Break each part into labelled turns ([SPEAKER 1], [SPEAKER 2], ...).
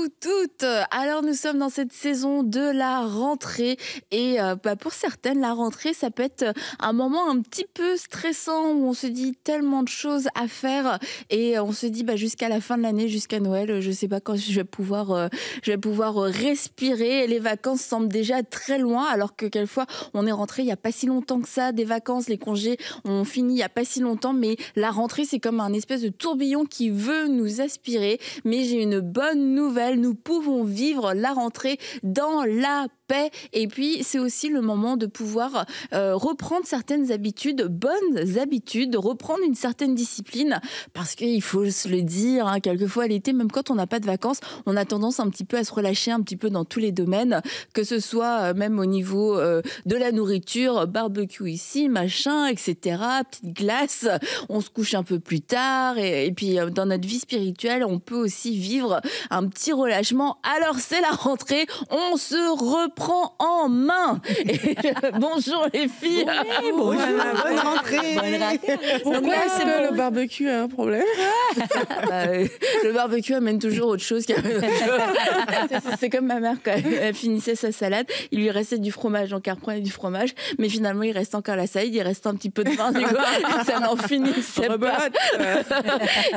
[SPEAKER 1] vous toutes. Alors nous sommes dans cette saison de la rentrée et pour certaines la rentrée ça peut être un moment un petit peu stressant où on se dit tellement de choses à faire et on se dit jusqu'à la fin de l'année, jusqu'à Noël, je sais pas quand je vais pouvoir respirer. Les vacances semblent déjà très loin alors que quelquefois on est rentré il y a pas si longtemps que ça, des vacances, les congés ont fini il y a pas si longtemps, mais la rentrée c'est comme un espèce de tourbillon qui veut nous aspirer. Mais j'ai une bonne nouvelle, nous pouvons vivre la rentrée dans la paix. Et puis c'est aussi le moment de pouvoir reprendre certaines habitudes, bonnes habitudes, reprendre une certaine discipline, parce qu'il faut se le dire, quelquefois l'été, même quand on n'a pas de vacances, on a tendance un petit peu à se relâcher un petit peu dans tous les domaines, que ce soit même au niveau de la nourriture, barbecue ici, machin, etc., petite glace, on se couche un peu plus tard et puis dans notre vie spirituelle, on peut aussi vivre un petit relâchement. Alors c'est la rentrée, on se reprend en main. Et, bonjour les filles.
[SPEAKER 2] Oui, bonjour. Bonne rentrée.
[SPEAKER 3] Pourquoi est-ce que le barbecue a un problème?
[SPEAKER 1] Le barbecue amène toujours autre chose. C'est comme ma mère quand elle finissait sa salade, il lui restait du fromage, donc elle reprenait du fromage, mais finalement il reste encore la salade, il reste un petit peu de vin, du coup, ça n'en finissait pas.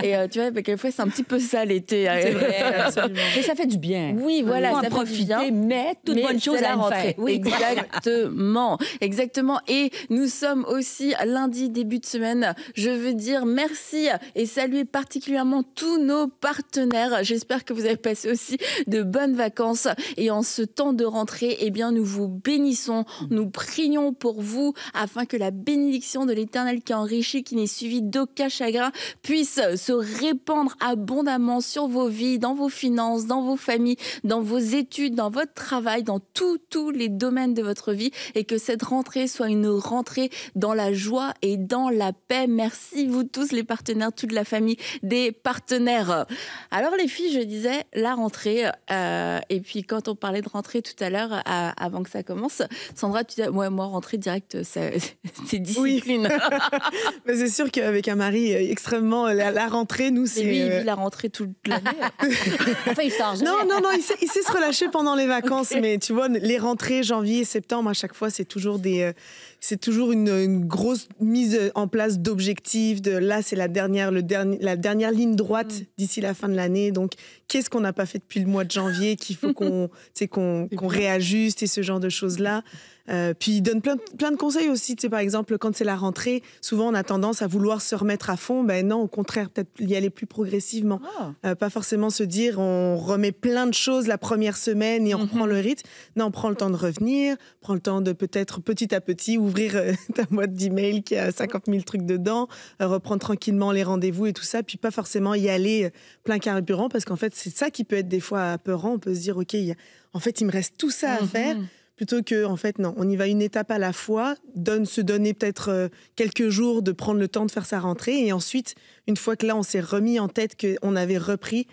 [SPEAKER 1] Et tu vois, quelquefois c'est un petit peu ça l'été.
[SPEAKER 2] C'est vrai, absolument. Mais ça fait du bien.
[SPEAKER 1] Oui, voilà,
[SPEAKER 2] ça fait du bien. Mais toute bonne chose à la rentrée.
[SPEAKER 1] Oui, exactement. Et nous sommes aussi lundi, début de semaine. Je veux dire merci et saluer particulièrement tous nos partenaires. J'espère que vous avez passé aussi de bonnes vacances. Et en ce temps de rentrée, eh bien, nous vous bénissons. Nous prions pour vous afin que la bénédiction de l'Éternel qui enrichit, qui n'est suivie d'aucun chagrin, puisse se répandre abondamment sur vos vies, dans vos finances, dans vos familles, dans vos études, dans votre travail, dans tous les domaines de votre vie, et que cette rentrée soit une rentrée dans la joie et dans la paix. Merci vous tous les partenaires, toute la famille des partenaires. Alors les filles, je disais la rentrée, et puis quand on parlait de rentrée tout à l'heure, avant que ça commence, Sandra, tu disais, moi rentrée directe, c'est discipline.
[SPEAKER 3] Oui. Mais c'est sûr qu'avec un mari extrêmement la rentrée, nous c'est.
[SPEAKER 1] Et lui, il vit la rentrée toute l'année.
[SPEAKER 2] Enfin, il sort.
[SPEAKER 3] Non, il sait se relâcher pendant les vacances, okay. Mais tu vois, les rentrées janvier, septembre, à chaque fois, c'est toujours une grosse mise en place d'objectifs. Là, c'est la dernière ligne droite d'ici la fin de l'année. Donc, qu'est-ce qu'on n'a pas fait depuis le mois de janvier qu'il faut qu'on réajuste et ce genre de choses-là. Puis il donne plein de conseils aussi. Tu sais, par exemple, quand c'est la rentrée, souvent on a tendance à vouloir se remettre à fond. Ben non, au contraire, peut-être y aller plus progressivement. Pas forcément se dire on remet plein de choses la première semaine et on reprend le rythme. Non, on prend le temps de revenir, prend le temps de peut-être petit à petit ouvrir ta boîte d'email qui a 50 000 trucs dedans, reprendre tranquillement les rendez-vous et tout ça, puis pas forcément y aller plein carburant, parce qu'en fait, c'est ça qui peut être des fois apeurant. On peut se dire, OK, en fait, il me reste tout ça à faire. Plutôt que, en fait, non, on y va une étape à la fois, se donner peut-être quelques jours de prendre le temps de faire sa rentrée. Et ensuite, une fois que là, on s'est remis en tête qu'on avait repris,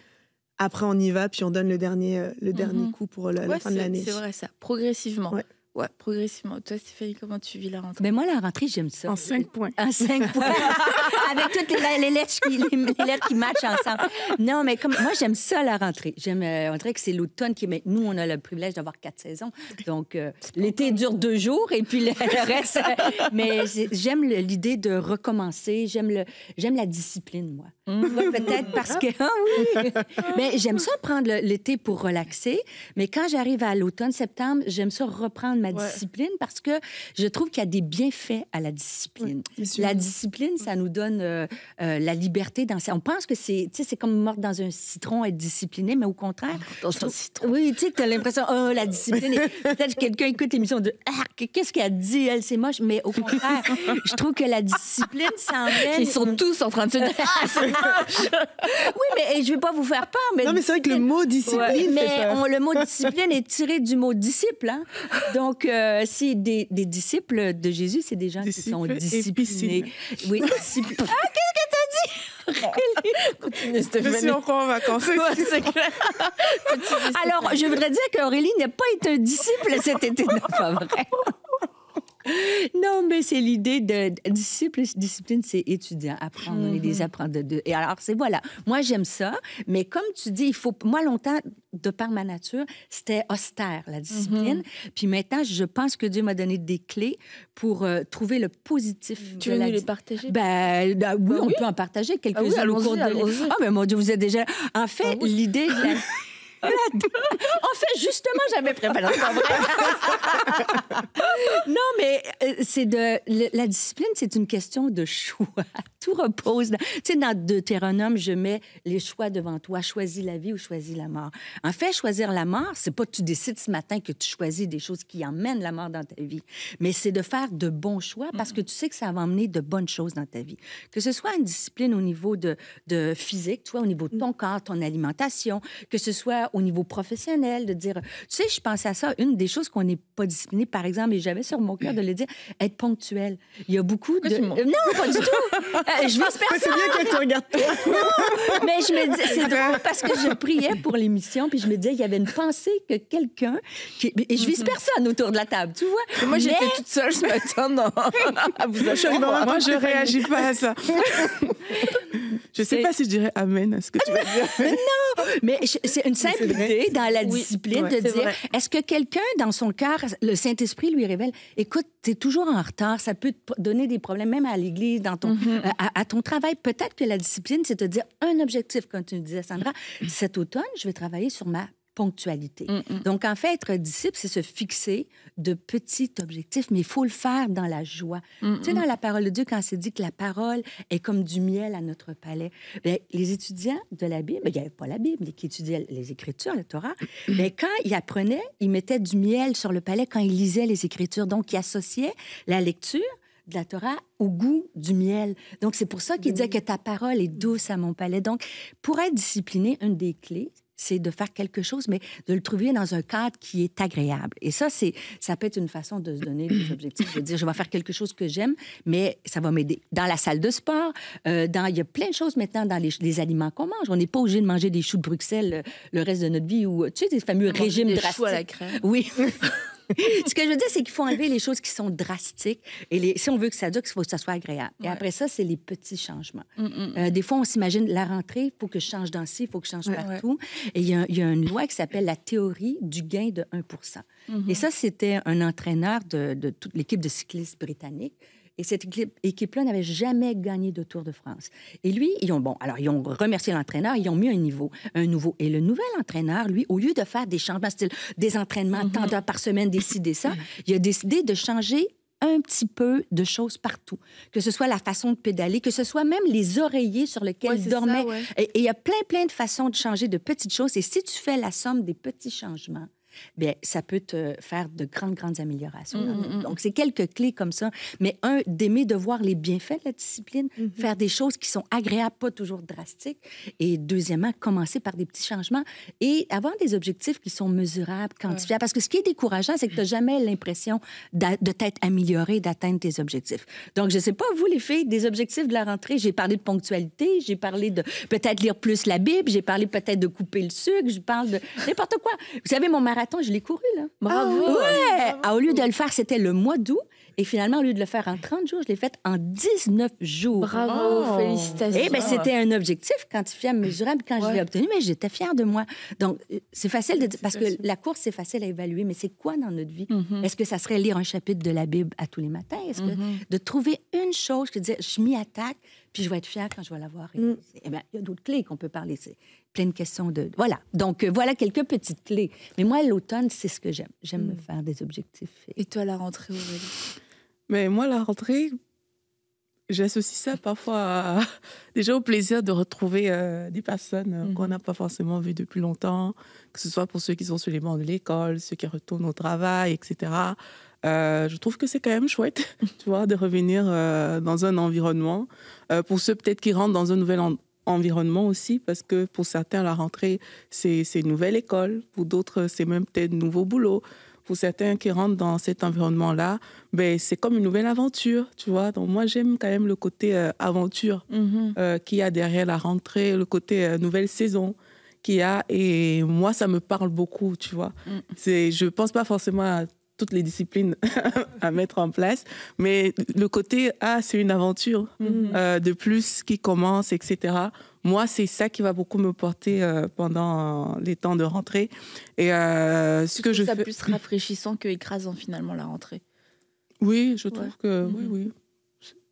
[SPEAKER 3] après on y va, puis on donne le dernier coup pour la fin de l'année.
[SPEAKER 1] C'est vrai ça, progressivement.
[SPEAKER 3] Ouais,
[SPEAKER 1] progressivement. Toi, Stéphanie, comment tu vis la rentrée?
[SPEAKER 2] Mais moi, la rentrée, j'aime ça.
[SPEAKER 3] En 5 points.
[SPEAKER 2] En 5 points. Avec toutes les lettres qui matchent ensemble. Non, mais moi, j'aime ça, la rentrée. On dirait que c'est l'automne qui est... Nous, on a le privilège d'avoir 4 saisons. Donc, l'été dure 2 jours et puis le reste... Mais j'aime l'idée de recommencer. J'aime la discipline, moi. Peut-être parce que... Ah oui! Mais j'aime ça prendre l'été pour relaxer. Mais quand j'arrive à l'automne, septembre, j'aime ça reprendre ma discipline, parce que je trouve qu'il y a des bienfaits à la discipline. La discipline, ça nous donne la liberté. On pense que c'est comme mordre dans un citron, être discipliné, mais au contraire...
[SPEAKER 1] Dans un citron.
[SPEAKER 2] Oui, tu sais, t'as l'impression, la discipline... Peut-être que quelqu'un écoute l'émission de qu'est-ce qu'elle a dit, elle, c'est moche, mais au contraire, je trouve que la discipline, ça emmène...
[SPEAKER 1] Ils sont tous en train de se dire c'est moche.
[SPEAKER 2] Oui, mais je vais pas vous faire peur, mais...
[SPEAKER 3] Non, mais c'est vrai que le mot discipline fait peur.
[SPEAKER 2] Le mot discipline est tiré du mot disciple, hein? Donc, c'est des disciples de Jésus, c'est des gens qui sont disciplinés. Oui, disciplinés. Ah, qu'est-ce que t'as dit?
[SPEAKER 1] Continue, Stéphanie.
[SPEAKER 3] Je suis encore en vacances.
[SPEAKER 1] Ouais, c'est clair.
[SPEAKER 2] Alors, je voudrais dire qu'Aurélie n'a pas été un disciple cet été. Non, pas vrai. Non, mais c'est l'idée de discipline, c'est étudiant, apprendre, on est des apprenants. Et alors, c'est voilà. Moi, j'aime ça, mais comme tu dis, il faut. Moi, longtemps, de par ma nature, c'était austère, la discipline. Puis maintenant, je pense que Dieu m'a donné des clés pour trouver le positif.
[SPEAKER 1] Tu veux nous les partager?
[SPEAKER 2] Oui, on peut en partager quelques-uns au cours de l'année. Ah, mais mon Dieu, vous êtes déjà. En fait, l'idée de la. En fait, justement, j'avais préparé. Non, mais la discipline, c'est une question de choix. Tout repose. Tu sais, dans Deutéronome, je mets les choix devant toi. Choisis la vie ou choisis la mort. En fait, choisir la mort, c'est pas que tu décides ce matin que tu choisis des choses qui emmènent la mort dans ta vie, mais c'est de faire de bons choix parce que tu sais que ça va emmener de bonnes choses dans ta vie. Que ce soit une discipline au niveau de physique, tu vois, au niveau de ton corps, ton alimentation, que ce soit au niveau professionnel, de dire, tu sais, je pensais à ça, une des choses qu'on n'est pas discipliné, par exemple, et j'avais sur mon cœur de le dire, être ponctuel. Il y a beaucoup de... Non, pas du tout! Je vise personne!
[SPEAKER 3] C'est bien que tu regardes toi.
[SPEAKER 2] Non, mais je me disais, c'est drôle parce que je priais pour l'émission, puis je me disais, il y avait une pensée que quelqu'un... Et je vise personne autour de la table, tu vois?
[SPEAKER 1] Moi, j'étais toute seule ce matin.
[SPEAKER 3] Moi, je réagis pas à ça. Je sais pas si je dirais amen à ce que tu vas dire.
[SPEAKER 2] Non, mais c'est une simple idée dans la discipline de dire, est-ce que quelqu'un, dans son cœur, le Saint-Esprit lui révèle, écoute, tu es toujours en retard, ça peut te donner des problèmes, même à l'église, dans ton, à ton travail. Peut-être que la discipline, c'est te dire un objectif, comme tu me disais, Sandra. Cet automne, je vais travailler sur ma ponctualité. Donc, en fait, être disciple, c'est se fixer de petits objectifs, mais il faut le faire dans la joie. Tu sais, dans la parole de Dieu, quand c'est dit que la parole est comme du miel à notre palais, bien, les étudiants de la Bible, il n'y avait pas la Bible, qui étudiaient les Écritures, la Torah, mais quand ils apprenaient, ils mettaient du miel sur le palais quand ils lisaient les Écritures. Donc, ils associaient la lecture de la Torah au goût du miel. Donc, c'est pour ça qu'il disait que ta parole est douce à mon palais. Donc, pour être discipliné, une des clés, c'est de faire quelque chose, mais de le trouver dans un cadre qui est agréable. Et ça peut être une façon de se donner des objectifs, de dire, je vais faire quelque chose que j'aime, mais ça va m'aider. Dans la salle de sport, il y a plein de choses maintenant dans les aliments qu'on mange. On n'est pas obligé de manger des choux de Bruxelles le reste de notre vie ou, tu sais, des fameux régimes drastiques. Choux à la crème. Oui. Ce que je veux dire, c'est qu'il faut enlever les choses qui sont drastiques. Et si on veut que ça dure, il faut que ça soit agréable. Et après ça, c'est les petits changements. Des fois, on s'imagine la rentrée, il faut que je change dans ci, il faut que je change partout. Et il y a une loi qui s'appelle la théorie du gain de 1 Et ça, c'était un entraîneur de toute l'équipe de cyclistes britanniques. Et cette équipe-là n'avait jamais gagné de Tour de France. Et lui, ils ont remercié l'entraîneur, ils ont mis un nouveau. Et le nouvel entraîneur, lui, au lieu de faire des changements, style des entraînements tant d'heures par semaine, décider ça, il a décidé de changer un petit peu de choses partout. Que ce soit la façon de pédaler, que ce soit même les oreillers sur lesquels il dormait. Et il y a plein de façons de changer de petites choses. Et si tu fais la somme des petits changements, bien, ça peut te faire de grandes améliorations. Donc, c'est quelques clés comme ça. Mais d'aimer de voir les bienfaits de la discipline, faire des choses qui sont agréables, pas toujours drastiques. Et deuxièmement, commencer par des petits changements et avoir des objectifs qui sont mesurables, quantifiables. Parce que ce qui est décourageant, c'est que tu n'as jamais l'impression de t'être amélioré, d'atteindre tes objectifs. Donc, je ne sais pas, vous, les filles, des objectifs de la rentrée, j'ai parlé de ponctualité, j'ai parlé de peut-être lire plus la Bible, j'ai parlé peut-être de couper le sucre, je parle de n'importe quoi. Vous savez, mon marathon, je l'ai couru, là.
[SPEAKER 1] Bravo!
[SPEAKER 2] Au lieu de le faire, c'était le mois d'août. Et finalement, au lieu de le faire en 30 jours, je l'ai fait en 19 jours.
[SPEAKER 1] Bravo! Félicitations!
[SPEAKER 2] Eh bien, c'était un objectif quantifiable, mesurable. Quand je l'ai obtenu, mais j'étais fière de moi. Donc, c'est facile de dire... Parce que la course, c'est facile à évaluer, mais c'est quoi dans notre vie? Est-ce que ça serait lire un chapitre de la Bible à tous les matins? Est-ce que de trouver une chose, que dire, je m'y attaque, puis je vais être fière quand je vais l'avoir réalisée. Eh bien, il y a d'autres clés qu'on peut parler. C'est plein de questions de... Voilà. Donc, voilà quelques petites clés. Mais moi, l'automne, c'est ce que j'aime. J'aime me faire des objectifs.
[SPEAKER 1] Et toi, la rentrée, Aurélie?
[SPEAKER 3] Mais moi, la rentrée, j'associe ça parfois déjà au plaisir de retrouver des personnes qu'on n'a pas forcément vues depuis longtemps, que ce soit pour ceux qui sont sur les bancs de l'école, ceux qui retournent au travail, etc. Je trouve que c'est quand même chouette, tu vois, de revenir dans un environnement. Pour ceux peut-être qui rentrent dans un nouvel environnement aussi, parce que pour certains, la rentrée, c'est une nouvelle école. Pour d'autres, c'est même peut-être nouveau boulot. Pour certains qui rentrent dans cet environnement-là, ben, c'est comme une nouvelle aventure, tu vois. Donc, moi, j'aime quand même le côté aventure qu'il y a derrière la rentrée, le côté nouvelle saison qu'il y a. Et moi, ça me parle beaucoup, tu vois. Je ne pense pas forcément à
[SPEAKER 4] toutes les disciplines à mettre en place. Mais le côté, c'est une aventure de plus qui commence, etc. Moi, c'est ça qui va beaucoup me porter pendant les temps de rentrée. Et ce que je
[SPEAKER 1] fais...
[SPEAKER 4] fais...
[SPEAKER 1] plus rafraîchissant que écrasant, finalement, la rentrée.
[SPEAKER 4] Oui, je trouve que... Oui.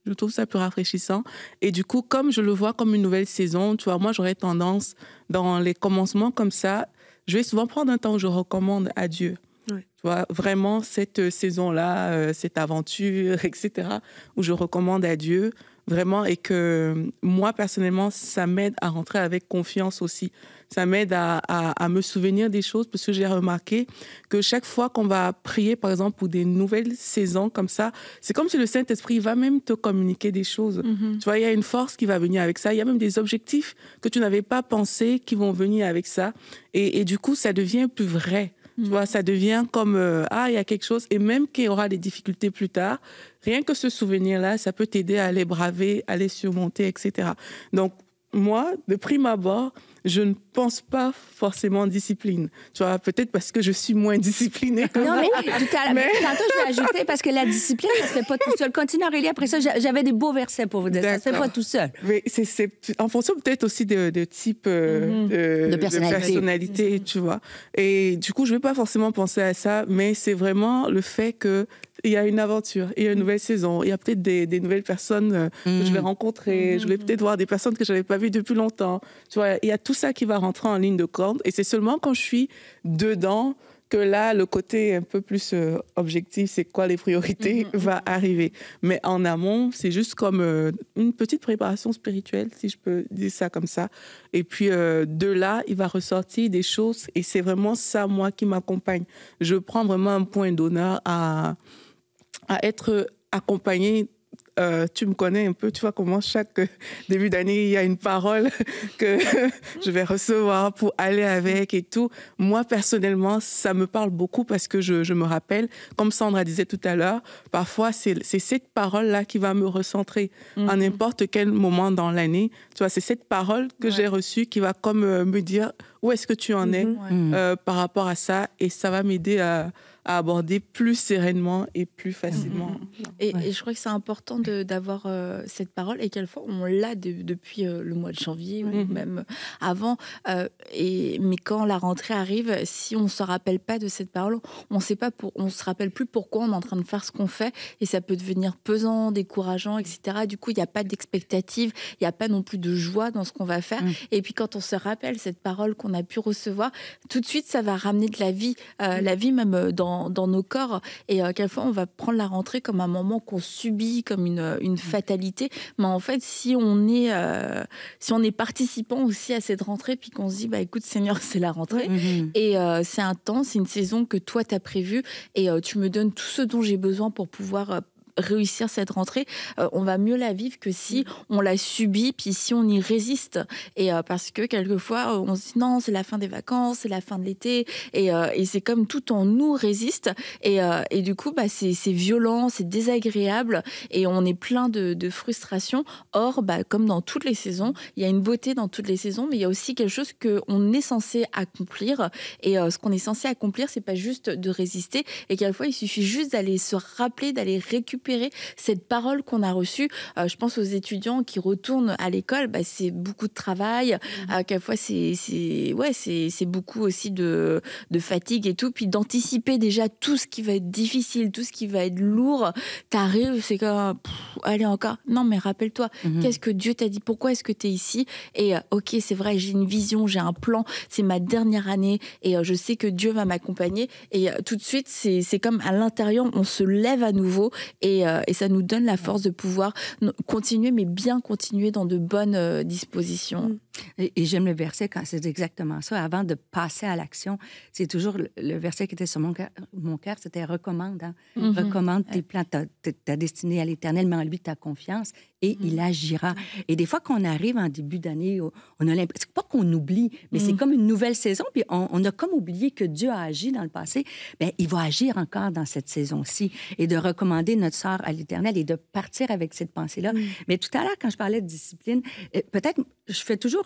[SPEAKER 4] Je trouve ça plus rafraîchissant. Et du coup, comme je le vois comme une nouvelle saison, tu vois, moi, j'aurais tendance, dans les commencements comme ça, je vais souvent prendre un temps où je recommande à Dieu.
[SPEAKER 3] Ouais.
[SPEAKER 4] Tu vois, vraiment, cette saison-là, cette aventure, etc., où je recommande à Dieu, vraiment, et que moi, personnellement, ça m'aide à rentrer avec confiance aussi. Ça m'aide à me souvenir des choses, parce que j'ai remarqué que chaque fois qu'on va prier, par exemple, pour des nouvelles saisons comme ça, c'est comme si le Saint-Esprit va même te communiquer des choses. Tu vois, il y a une force qui va venir avec ça. Il y a même des objectifs que tu n'avais pas pensé qui vont venir avec ça. Et du coup, ça devient plus vrai. Tu vois, ça devient comme, il y a quelque chose. Et même qu'il y aura des difficultés plus tard, rien que ce souvenir-là, ça peut t'aider à les braver, à les surmonter, etc. Donc, moi, de prime abord, je ne pense pas forcément discipline. Tu vois, peut-être parce que je suis moins disciplinée que
[SPEAKER 2] non,
[SPEAKER 4] vous.
[SPEAKER 2] mais tantôt, je vais ajouter, parce que la discipline, ça ne se fait pas tout seul. Continue, Aurélie. Après ça, j'avais des beaux versets pour vous dire. Ça ne se fait pas tout seul.
[SPEAKER 4] Mais c'est en fonction peut-être aussi de type de personnalité, tu vois. Et du coup, je ne vais pas forcément penser à ça, mais c'est vraiment le fait que il y a une aventure, il y a une nouvelle saison, il y a peut-être des nouvelles personnes que je vais rencontrer, je vais peut-être voir des personnes que je n'avais pas vues depuis longtemps. Tu vois, il y a tout ça qui va rentrer en ligne de compte. Et c'est seulement quand je suis dedans que là, le côté un peu plus objectif, c'est quoi les priorités, va arriver. Mais en amont, c'est juste comme une petite préparation spirituelle, si je peux dire ça comme ça. Et puis, de là, il va ressortir des choses. Et c'est vraiment ça, moi, qui m'accompagne. Je prends vraiment un point d'honneur à être accompagnée. Tu me connais un peu, tu vois comment chaque début d'année, il y a une parole que je vais recevoir pour aller avec et tout. Moi, personnellement, ça me parle beaucoup parce que je me rappelle, comme Sandra disait tout à l'heure, parfois, c'est cette parole-là qui va me recentrer à n'importe quel moment dans l'année. Tu vois, c'est cette parole que j'ai reçue qui va comme me dire où est-ce que tu en es par rapport à ça, et ça va m'aider à aborder plus sereinement et plus facilement.
[SPEAKER 1] Et je crois que c'est important d'avoir cette parole, et quelquefois on l'a depuis le mois de janvier ou même avant. Mais quand la rentrée arrive, si on ne se rappelle pas de cette parole, on se rappelle plus pourquoi on est en train de faire ce qu'on fait, et ça peut devenir pesant, décourageant, etc. Du coup, il n'y a pas d'expectative, il n'y a pas non plus de joie dans ce qu'on va faire. Et puis quand on se rappelle cette parole qu'on a pu recevoir, tout de suite, ça va ramener de la vie, la vie même dans nos corps. Et quelquefois, on va prendre la rentrée comme un moment qu'on subit, comme une fatalité. Mais en fait, si on est participant aussi à cette rentrée, puis qu'on se dit, écoute Seigneur, c'est la rentrée, et c'est un temps, c'est une saison que toi, tu as prévue, et tu me donnes tout ce dont j'ai besoin pour pouvoir réussir cette rentrée, on va mieux la vivre que si on la subit, puis si on y résiste. Et parce que quelquefois, on se dit non, c'est la fin des vacances, c'est la fin de l'été, et c'est comme tout en nous résiste, et du coup, c'est violent, c'est désagréable, et on est plein de frustration. Or, comme dans toutes les saisons, il y a une beauté dans toutes les saisons, mais il y a aussi quelque chose qu'on est censé accomplir, et ce qu'on est censé accomplir, c'est pas juste de résister, et quelquefois, il suffit juste d'aller se rappeler, d'aller récupérer cette parole qu'on a reçue. Je pense aux étudiants qui retournent à l'école, c'est beaucoup de travail. Quelquefois, c'est beaucoup aussi de fatigue et tout. Puis d'anticiper déjà tout ce qui va être difficile, tout ce qui va être lourd. T'arrives, c'est comme, allez encore. Non, mais rappelle-toi, qu'est-ce que Dieu t'a dit? Pourquoi est-ce que tu es ici? Et ok, c'est vrai, j'ai une vision, j'ai un plan, c'est ma dernière année, et je sais que Dieu va m'accompagner. Et tout de suite, c'est comme à l'intérieur, on se lève à nouveau, et ça nous donne la force de pouvoir continuer, mais bien continuer dans de bonnes dispositions.
[SPEAKER 2] Et j'aime le verset quand c'est exactement ça. Avant de passer à l'action, c'est toujours le verset qui était sur mon cœur, c'était recommande. Recommande tes plans, ta destinée à l'Éternel, mais en lui ta confiance, et il agira. Et des fois qu'on arrive en début d'année, on a l'impression, c'est pas qu'on oublie, mais c'est comme une nouvelle saison, puis on a comme oublié que Dieu a agi dans le passé. Il va agir encore dans cette saison-ci, et de recommander notre sort à l'Éternel et de partir avec cette pensée-là. Mais tout à l'heure, quand je parlais de discipline, peut-être, je fais toujours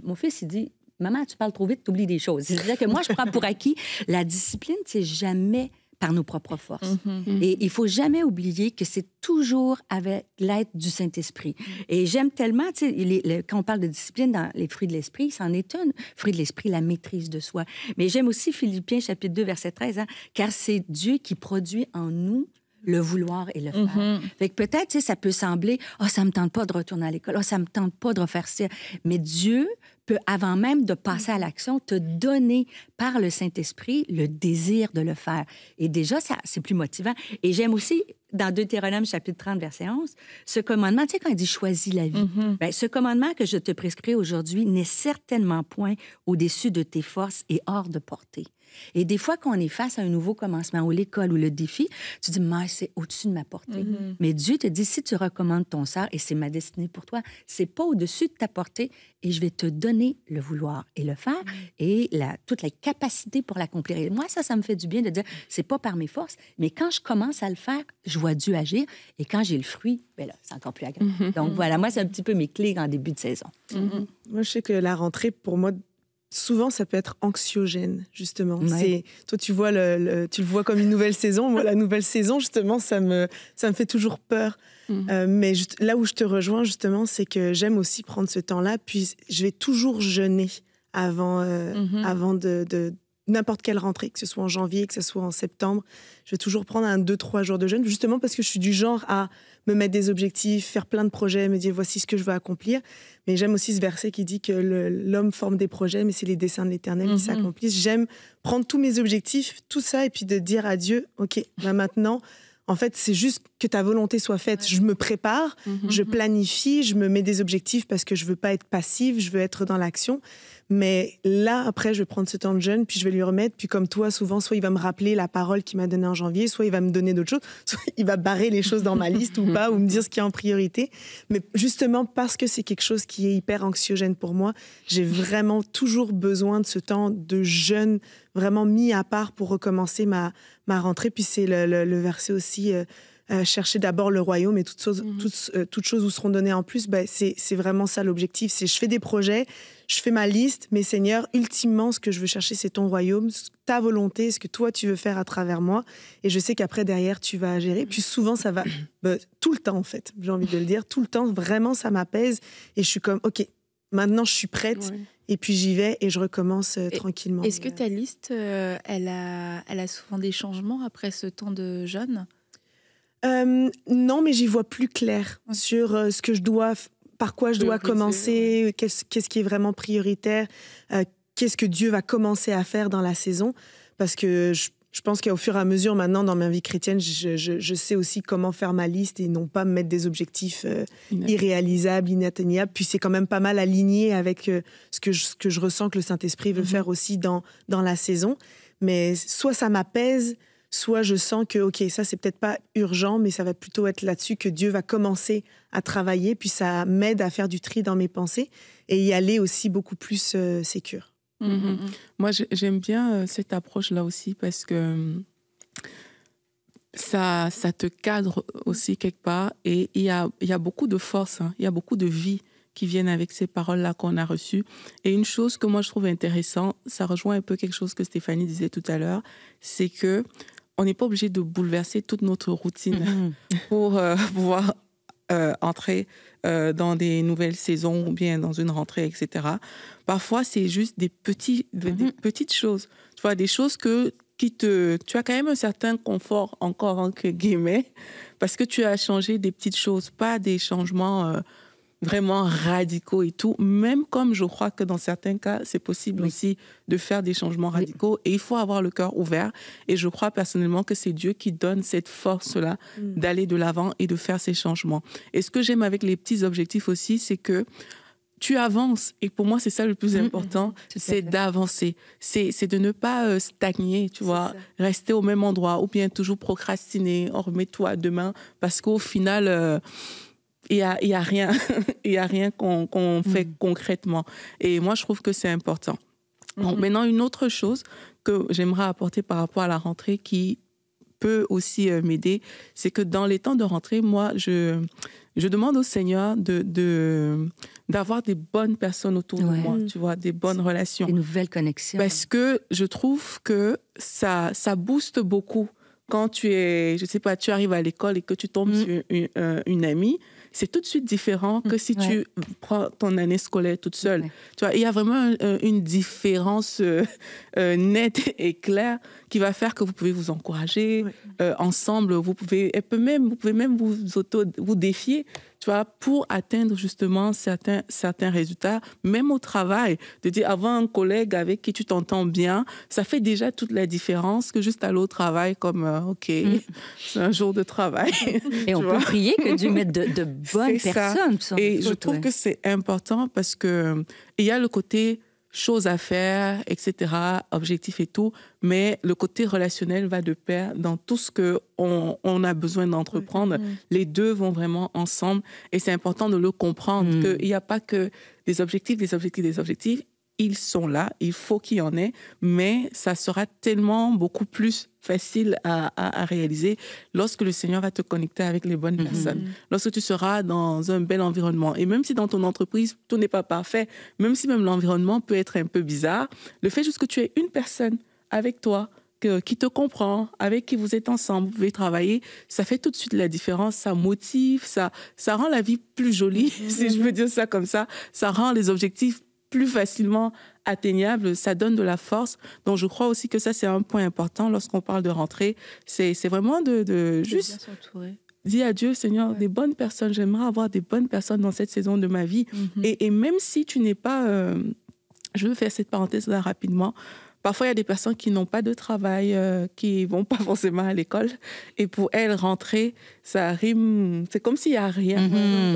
[SPEAKER 2] mon fils, il dit, maman, tu parles trop vite, tu oublies des choses. C'est-à-dire que moi, je prends pour acquis, la discipline, c'est jamais par nos propres forces. Et il faut jamais oublier que c'est toujours avec l'aide du Saint-Esprit. Et j'aime tellement, tu sais, quand on parle de discipline dans les fruits de l'esprit, c'en est un. Fruit de l'esprit, la maîtrise de soi. Mais j'aime aussi Philippiens chapitre 2, verset 13, hein, car c'est Dieu qui produit en nous le vouloir et le faire. Fait que peut-être, tu sais, ça peut sembler, ça me tente pas de retourner à l'école, ça me tente pas de refaire ça. Mais Dieu peut, avant même de passer à l'action, te donner par le Saint-Esprit le désir de le faire. Et déjà, ça, c'est plus motivant. Et j'aime aussi, dans Deutéronome chapitre 30, verset 11, ce commandement, tu sais, quand il dit « choisis la vie bien, ce commandement que je te prescris aujourd'hui n'est certainement point au-dessus de tes forces et hors de portée. » Et des fois, quand on est face à un nouveau commencement ou l'école ou le défi, tu dis, mais c'est au-dessus de ma portée. Mais Dieu te dit, si tu recommandes ton sort et c'est ma destinée pour toi, c'est pas au-dessus de ta portée et je vais te donner le vouloir et le faire et toute la capacité pour l'accomplir. Et moi, ça me fait du bien de dire, c'est pas par mes forces, mais quand je commence à le faire, je vois Dieu agir et quand j'ai le fruit, ben là, c'est encore plus agréable. Donc voilà, moi, c'est un petit peu mes clés en début de saison.
[SPEAKER 3] Moi, je sais que la rentrée, pour moi, souvent, ça peut être anxiogène, justement.
[SPEAKER 2] Ouais.
[SPEAKER 3] Toi, tu le vois comme une nouvelle saison. Moi, la nouvelle saison, justement, ça me fait toujours peur. Mais là où je te rejoins, justement, c'est que j'aime aussi prendre ce temps-là. Puis, je vais toujours jeûner avant de n'importe quelle rentrée, que ce soit en janvier, que ce soit en septembre. Je vais toujours prendre 2-3 jours de jeûne, justement parce que je suis du genre à me mettre des objectifs, faire plein de projets, me dire voici ce que je veux accomplir. Mais j'aime aussi ce verset qui dit que l'homme forme des projets, mais c'est les desseins de l'Éternel qui s'accomplissent. J'aime prendre tous mes objectifs, tout ça, et puis de dire à Dieu, OK, maintenant, en fait, c'est juste que ta volonté soit faite. Je me prépare, je planifie, je me mets des objectifs parce que je veux pas être passive, je veux être dans l'action. Mais là, après, je vais prendre ce temps de jeûne, puis je vais lui remettre. Puis comme toi, souvent, soit il va me rappeler la parole qu'il m'a donnée en janvier, soit il va me donner d'autres choses, soit il va barrer les choses dans ma liste ou pas, ou me dire ce qui est en priorité. Mais justement, parce que c'est quelque chose qui est hyper anxiogène pour moi, j'ai vraiment toujours besoin de ce temps de jeûne vraiment mis à part pour recommencer ma rentrée. Puis c'est le verset aussi... chercher d'abord le royaume et toutes choses vous seront données en plus, c'est vraiment ça l'objectif. C'est je fais des projets, je fais ma liste, mais Seigneur, ultimement, ce que je veux chercher, c'est ton royaume, ta volonté, ce que toi, tu veux faire à travers moi. Et je sais qu'après, derrière, tu vas gérer. Puis souvent, ça va tout le temps, en fait, j'ai envie de le dire. Tout le temps, vraiment, ça m'apaise. Et je suis comme, OK, maintenant, je suis prête. Ouais. Et puis, j'y vais et je recommence tranquillement.
[SPEAKER 1] Est-ce que ta liste, elle a souvent des changements après ce temps de jeûne ?
[SPEAKER 3] Non, mais j'y vois plus clair sur ce que je dois, par quoi je dois commencer, qu'est-ce qui est vraiment prioritaire, qu'est-ce que Dieu va commencer à faire dans la saison. Parce que je pense qu'au fur et à mesure, maintenant, dans ma vie chrétienne, je sais aussi comment faire ma liste et non pas me mettre des objectifs irréalisables, inatteignables. Puis c'est quand même pas mal aligné avec ce que je ressens que le Saint-Esprit veut faire aussi dans la saison. Mais soit ça m'apaise, soit je sens que, OK, ça, c'est peut-être pas urgent, mais ça va plutôt être là-dessus que Dieu va commencer à travailler, puis ça m'aide à faire du tri dans mes pensées et y aller aussi beaucoup plus sécure.
[SPEAKER 4] Moi, j'aime bien cette approche-là aussi parce que ça te cadre aussi quelque part et il y a beaucoup de force, il y a beaucoup de vie qui viennent avec ces paroles-là qu'on a reçues. Et une chose que moi, je trouve intéressante, ça rejoint un peu quelque chose que Stéphanie disait tout à l'heure, c'est que on n'est pas obligé de bouleverser toute notre routine pour pouvoir entrer dans des nouvelles saisons ou bien dans une rentrée, etc. Parfois, c'est juste des petites choses. Tu vois, des choses tu as quand même un certain confort encore, entre guillemets, parce que tu as changé des petites choses, pas des changements vraiment radicaux et tout, même comme je crois que dans certains cas, c'est possible aussi de faire des changements radicaux et il faut avoir le cœur ouvert et je crois personnellement que c'est Dieu qui donne cette force-là d'aller de l'avant et de faire ces changements. Et ce que j'aime avec les petits objectifs aussi, c'est que tu avances et pour moi, c'est ça le plus important, c'est d'avancer. C'est de ne pas stagner, tu vois, rester au même endroit ou bien toujours procrastiner, remets-toi demain parce qu'au final... il y a rien qu'on fait concrètement. Et moi, je trouve que c'est important. Donc, maintenant, une autre chose que j'aimerais apporter par rapport à la rentrée qui peut aussi m'aider, c'est que dans les temps de rentrée, moi, je demande au Seigneur d'avoir des bonnes personnes autour de moi, tu vois, des bonnes relations.
[SPEAKER 2] Des nouvelles connexions.
[SPEAKER 4] Parce que je trouve que ça booste beaucoup quand tu es, je sais pas, tu arrives à l'école et que tu tombes sur une amie, c'est tout de suite différent que si tu prends ton année scolaire toute seule. Tu vois, il y a vraiment une différence nette et claire qui va faire que vous pouvez vous encourager ensemble. Vous pouvez même vous défier, tu vois, pour atteindre justement certains résultats, même au travail. De dire, avoir un collègue avec qui tu t'entends bien, ça fait déjà toute la différence que juste aller au travail comme, OK, c'est un jour de travail.
[SPEAKER 2] Et on peut prier que Dieu mette de bonnes personnes.
[SPEAKER 4] Et je trouve que c'est important parce que il y a le côté choses à faire, etc., objectifs et tout, mais le côté relationnel va de pair dans tout ce qu'on a besoin d'entreprendre. Les deux vont vraiment ensemble et c'est important de le comprendre, qu'il n'y a pas que des objectifs. Ils sont là, il faut qu'il y en ait, mais ça sera tellement beaucoup plus facile à réaliser lorsque le Seigneur va te connecter avec les bonnes personnes, lorsque tu seras dans un bel environnement. Et même si dans ton entreprise, tout n'est pas parfait, même si même l'environnement peut être un peu bizarre, le fait juste que tu aies une personne avec toi qui te comprend, avec qui vous êtes ensemble, vous pouvez travailler, ça fait tout de suite la différence, ça motive, ça rend la vie plus jolie, si je veux dire ça comme ça, ça rend les objectifs plus facilement atteignable, ça donne de la force. Donc, je crois aussi que ça, c'est un point important lorsqu'on parle de rentrée. C'est vraiment de juste dire à Dieu, Seigneur, des bonnes personnes. J'aimerais avoir des bonnes personnes dans cette saison de ma vie. Et même si tu n'es pas... je veux faire cette parenthèse là rapidement. Parfois, il y a des personnes qui n'ont pas de travail, qui ne vont pas forcément à l'école. Et pour elles, rentrer, ça rime... C'est comme s'il n'y a rien.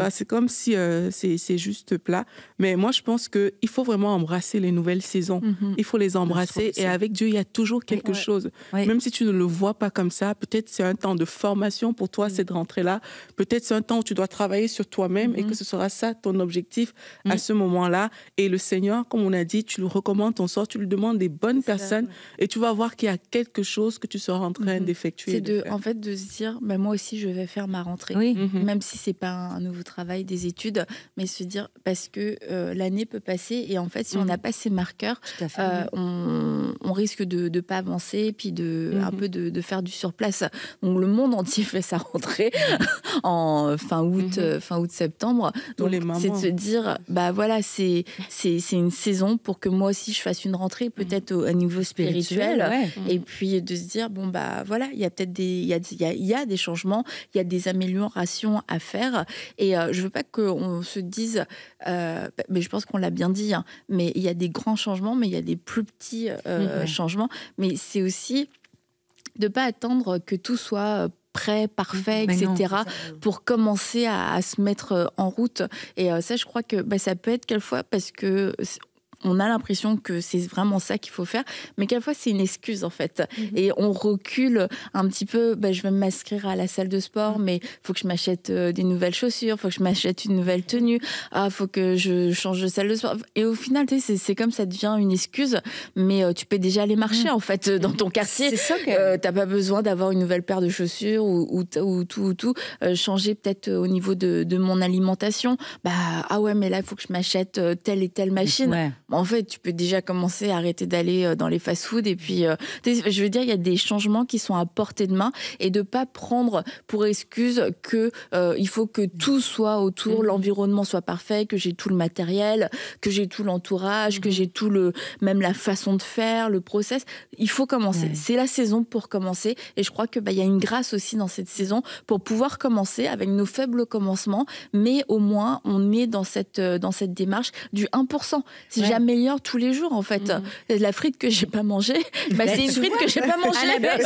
[SPEAKER 4] C'est comme si c'est juste plat. Mais moi, je pense qu'il faut vraiment embrasser les nouvelles saisons. Il faut les embrasser. Et avec Dieu, il y a toujours quelque chose. Même si tu ne le vois pas comme ça, peut-être c'est un temps de formation pour toi, cette rentrée-là. Peut-être c'est un temps où tu dois travailler sur toi-même et que ce sera ça ton objectif à ce moment-là. Et le Seigneur, comme on a dit, tu le recommandes ton sort, tu lui demandes des bonnes personnes et tu vas voir qu'il y a quelque chose que tu seras en train d'effectuer.
[SPEAKER 1] C'est en fait de se dire, moi aussi je vais faire ma rentrée, même si c'est pas un nouveau travail, des études, mais se dire parce que l'année peut passer et en fait si on n'a pas ces marqueurs, on risque de pas avancer puis un peu de faire du surplace. Donc le monde entier fait sa rentrée en fin août, septembre. Donc c'est de se dire voilà c'est une saison pour que moi aussi je fasse une rentrée peut-être au niveau spirituel et puis de se dire il y a peut-être il y a des changements, il y a des améliorations à faire et je veux pas qu'on se dise mais je pense qu'on l'a bien dit mais il y a des grands changements mais il y a des plus petits changements, mais c'est aussi de pas attendre que tout soit prêt, parfait, etc. pour commencer à se mettre en route. Et ça, je crois que ça peut être quelquefois parce que on a l'impression que c'est vraiment ça qu'il faut faire, mais quelquefois c'est une excuse en fait. Et on recule un petit peu, je vais m'inscrire à la salle de sport, mais il faut que je m'achète des nouvelles chaussures, il faut que je m'achète une nouvelle tenue, il faut que je change de salle de sport. Et au final, c'est comme ça devient une excuse, mais tu peux déjà aller marcher en fait dans ton quartier.
[SPEAKER 2] C'est ça que...
[SPEAKER 1] t'as pas besoin d'avoir une nouvelle paire de chaussures ou tout. Changer peut-être au niveau de mon alimentation. Mais là, il faut que je m'achète telle et telle machine. En fait, tu peux déjà commencer à arrêter d'aller dans les fast-foods. Et puis, je veux dire, il y a des changements qui sont à portée de main et de ne pas prendre pour excuse qu'il faut que tout soit autour, l'environnement soit parfait, que j'ai tout le matériel, que j'ai tout l'entourage, que j'ai tout même la façon de faire, le process. Il faut commencer. C'est la saison pour commencer. Et je crois que y a une grâce aussi dans cette saison pour pouvoir commencer avec nos faibles commencements, mais au moins, on est dans cette démarche du 1%. Si j'améliore tous les jours, en fait. La frite que j'ai pas mangée, c'est une frite que j'ai pas mangée.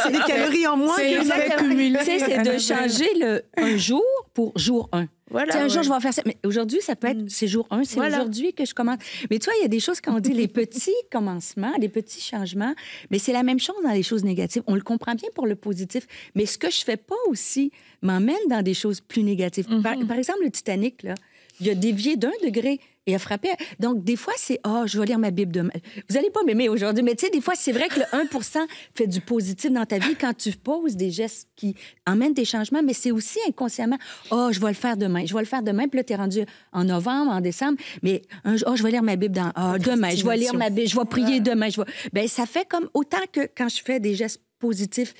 [SPEAKER 3] C'est des calories en moins que vous avez cumulées.
[SPEAKER 2] C'est de changer un jour pour jour 1. Voilà, un jour, je vais en faire ça. Mais aujourd'hui, ça peut être, c'est jour 1, c'est aujourd'hui que je commence. Mais tu vois, il y a des choses quand on dit les petits commencements, les petits changements, mais c'est la même chose dans les choses négatives. On le comprend bien pour le positif, mais ce que je fais pas aussi m'emmène dans des choses plus négatives. Par exemple, le Titanic, là, il a dévié d'1 degré et a frappé. Donc, des fois, c'est « je vais lire ma Bible demain ». Vous allez pas m'aimer aujourd'hui, mais tu sais, des fois, c'est vrai que le 1% fait du positif dans ta vie quand tu poses des gestes qui emmènent des changements, mais c'est aussi inconsciemment « je vais le faire demain, je vais le faire demain ». Puis là, t'es rendu en novembre, en décembre, mais je vais lire ma Bible demain, je vais lire ma Bible, je vais prier demain. Ça fait comme autant que quand je fais des gestes positifs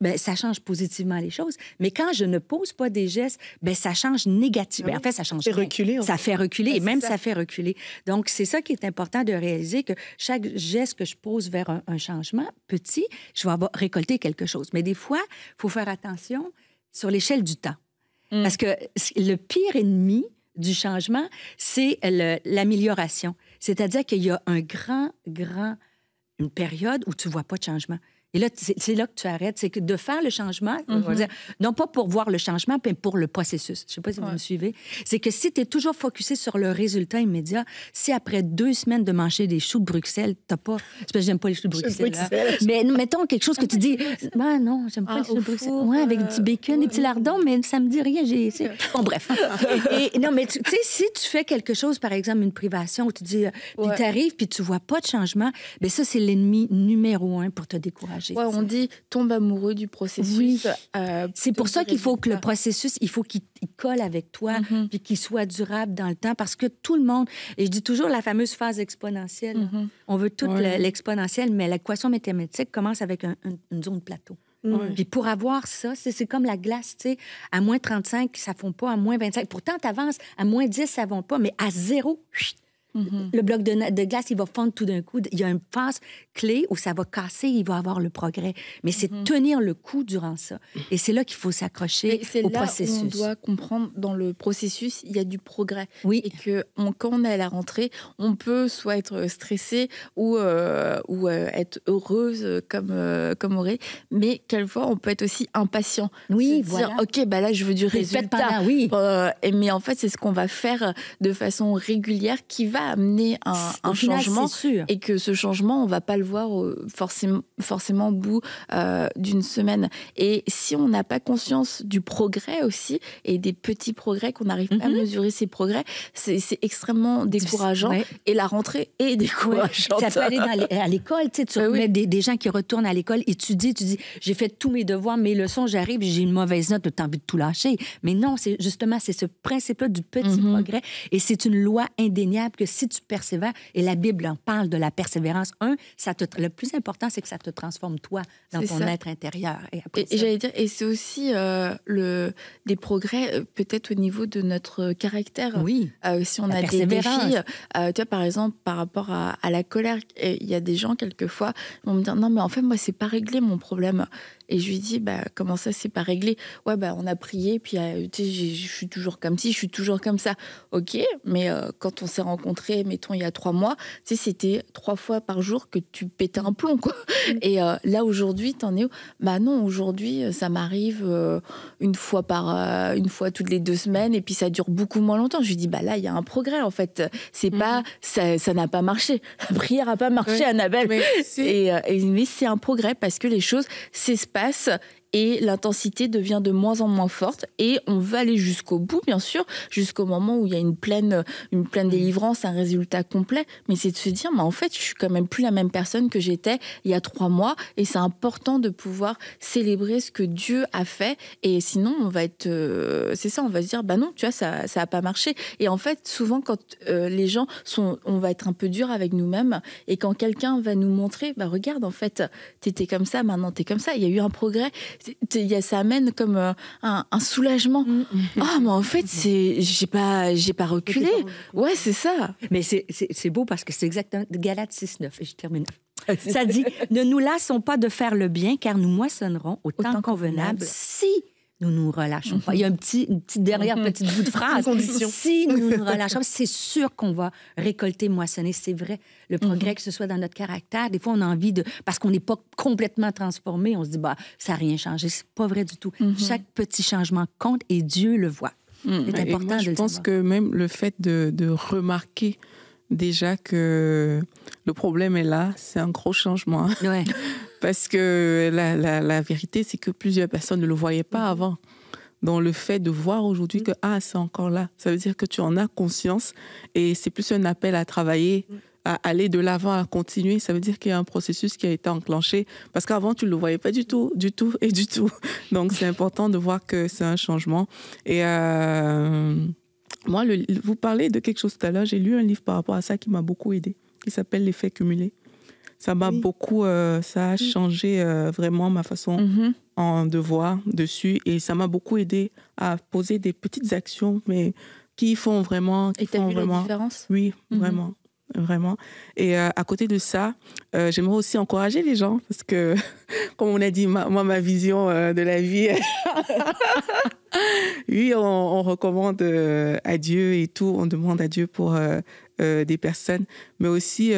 [SPEAKER 2] ben, ça change positivement les choses. Mais quand je ne pose pas des gestes, ben, ça change négativement. En fait, ça change.
[SPEAKER 3] Ça fait reculer.
[SPEAKER 2] Ça fait reculer, et même ça fait reculer. Donc, c'est ça qui est important de réaliser, que chaque geste que je pose vers un changement petit, je vais avoir récolté quelque chose. Mais des fois, il faut faire attention sur l'échelle du temps. Parce que le pire ennemi du changement, c'est l'amélioration. C'est-à-dire qu'il y a une période où tu ne vois pas de changement. Et là, c'est là que tu arrêtes. C'est que de faire le changement, on va dire, non pas pour voir le changement, mais pour le processus. Je ne sais pas si vous me suivez. C'est que si tu es toujours focusé sur le résultat immédiat, si après 2 semaines de manger des choux de Bruxelles, tu n'as pas... C'est parce que j'aime pas les choux de Bruxelles. Mais mettons quelque chose que tu dis, ben non, j'aime pas les choux de Bruxelles. Oui, avec du bacon, des petits lardons, mais ça me dit rien. Bon, bref. Non, mais tu sais, si tu fais quelque chose, par exemple, une privation, où tu dis, puis tu arrives, puis tu vois pas de changement, bien ça, c'est l'ennemi numéro 1 pour te décourager.
[SPEAKER 1] Ouais, on dit tombe amoureux du processus.
[SPEAKER 2] C'est pour ça qu'il faut que le processus, il faut qu'il colle avec toi, puis qu'il soit durable dans le temps, parce que tout le monde, et je dis toujours la fameuse phase exponentielle, on veut toute l'exponentielle, mais l'équation mathématique commence avec une zone plateau. Puis pour avoir ça, c'est comme la glace, tu sais, à moins 35, ça ne fond pas, à moins 25. Pourtant, tu avances, à moins 10, ça ne va pas, mais à 0, le bloc de glace, il va fondre tout d'un coup. Il y a une phase clé où ça va casser, il va avoir le progrès. Mais c'est tenir le coup durant ça. Et c'est là qu'il faut s'accrocher au processus.
[SPEAKER 1] C'est là où on doit comprendre, dans le processus, il y a du progrès.
[SPEAKER 2] Oui.
[SPEAKER 1] Et que quand on est à la rentrée, on peut soit être stressé ou être heureuse comme Aurée, mais quelquefois, on peut être aussi impatient.
[SPEAKER 2] Oui,
[SPEAKER 1] se dire, OK, bah là, je veux du résultat. Mais en fait, c'est ce qu'on va faire de façon régulière qui va amener un changement,
[SPEAKER 2] sûr.
[SPEAKER 1] Et que ce changement, on ne va pas le voir forcément au bout d'une semaine. Et si on n'a pas conscience du progrès aussi, et des petits progrès, qu'on n'arrive pas à mesurer ces progrès, c'est extrêmement décourageant. Et la rentrée est décourageante.
[SPEAKER 2] Ça peut aller à l'école, tu sais, tu remets des gens qui retournent à l'école, étudient, tu dis, j'ai fait tous mes devoirs, mes leçons, j'arrive, j'ai une mauvaise note, tu as envie de tout lâcher. Mais non, c'est ce principe-là du petit progrès, et c'est une loi indéniable que si tu persévères, et la Bible en parle de la persévérance, le plus important, c'est que ça te transforme, toi, dans ton être intérieur.
[SPEAKER 1] Et j'allais dire, et c'est aussi des progrès, peut-être au niveau de notre caractère.
[SPEAKER 2] Oui.
[SPEAKER 1] Si on a des défis, tu vois, par exemple, par rapport à la colère, il y a des gens, quelquefois, vont me dire, non, mais en fait, moi, c'est pas réglé, mon problème. Et je lui dis, comment ça, c'est pas réglé? Ouais, on a prié, puis tu sais, je suis toujours comme ci, je suis toujours comme ça. OK, mais quand on s'est rencontrés, mettons, il y a 3 mois, tu sais, c'était 3 fois par jour que tu pétais un plomb, quoi. Et là, aujourd'hui, t'en es où? Non, aujourd'hui, ça m'arrive une fois toutes les 2 semaines, et puis ça dure beaucoup moins longtemps. Je lui dis, là, il y a un progrès, en fait. C'est pas, ça n'a pas marché. La prière n'a pas marché, Annabelle. Mais c'est un progrès, parce que les choses s'espacent, et l'intensité devient de moins en moins forte, et on va aller jusqu'au bout, bien sûr, jusqu'au moment où il y a une pleine délivrance, un résultat complet. Mais c'est de se dire, en fait, je suis quand même plus la même personne que j'étais il y a 3 mois, et c'est important de pouvoir célébrer ce que Dieu a fait. Et sinon, on va être, on va se dire, non, tu vois, ça a pas marché. Et en fait, souvent, quand les gens on va être un peu dur avec nous-mêmes, et quand quelqu'un va nous montrer, regarde, en fait, t'étais comme ça, maintenant t'es comme ça, il y a eu un progrès. Ça amène comme un soulagement. Mais en fait, j'ai pas reculé. Ouais, c'est ça.
[SPEAKER 2] Mais c'est beau, parce que c'est exactement Galates 6:9, et je termine. Ça dit, ne nous lassons pas de faire le bien, car nous moissonnerons au temps convenable si nous nous relâchons pas. Il y a une petite dernière petite bout de phrase. Si nous nous relâchons, c'est sûr qu'on va récolter, moissonner. C'est vrai. Le progrès, que ce soit dans notre caractère, des fois, on a envie parce qu'on n'est pas complètement transformé, on se dit, ça n'a rien changé. C'est pas vrai du tout. Chaque petit changement compte, et Dieu le voit. C'est important.
[SPEAKER 4] Moi, je pense que même le fait de remarquer déjà que le problème est là, c'est un gros changement.
[SPEAKER 2] Ouais.
[SPEAKER 4] Parce que la vérité, c'est que plusieurs personnes ne le voyaient pas avant. Donc, le fait de voir aujourd'hui que c'est encore là, ça veut dire que tu en as conscience, et c'est plus un appel à travailler, à aller de l'avant, à continuer. Ça veut dire qu'il y a un processus qui a été enclenché, parce qu'avant, tu ne le voyais pas du tout. Donc, c'est important de voir que c'est un changement. Et moi, vous parlez de quelque chose tout à l'heure, j'ai lu un livre par rapport à ça qui m'a beaucoup aidée, qui s'appelle « L'effet cumulé ». Ça m'a beaucoup, ça a changé vraiment ma façon de voir dessus. Et ça m'a beaucoup aidé à poser des petites actions, mais qui font vraiment...
[SPEAKER 1] Et t'as vu la différence?
[SPEAKER 4] Oui, vraiment. Vraiment. Et à côté de ça, j'aimerais aussi encourager les gens parce que, comme on a dit, ma vision de la vie, oui, on recommande à Dieu et tout, on demande à Dieu pour des personnes, mais aussi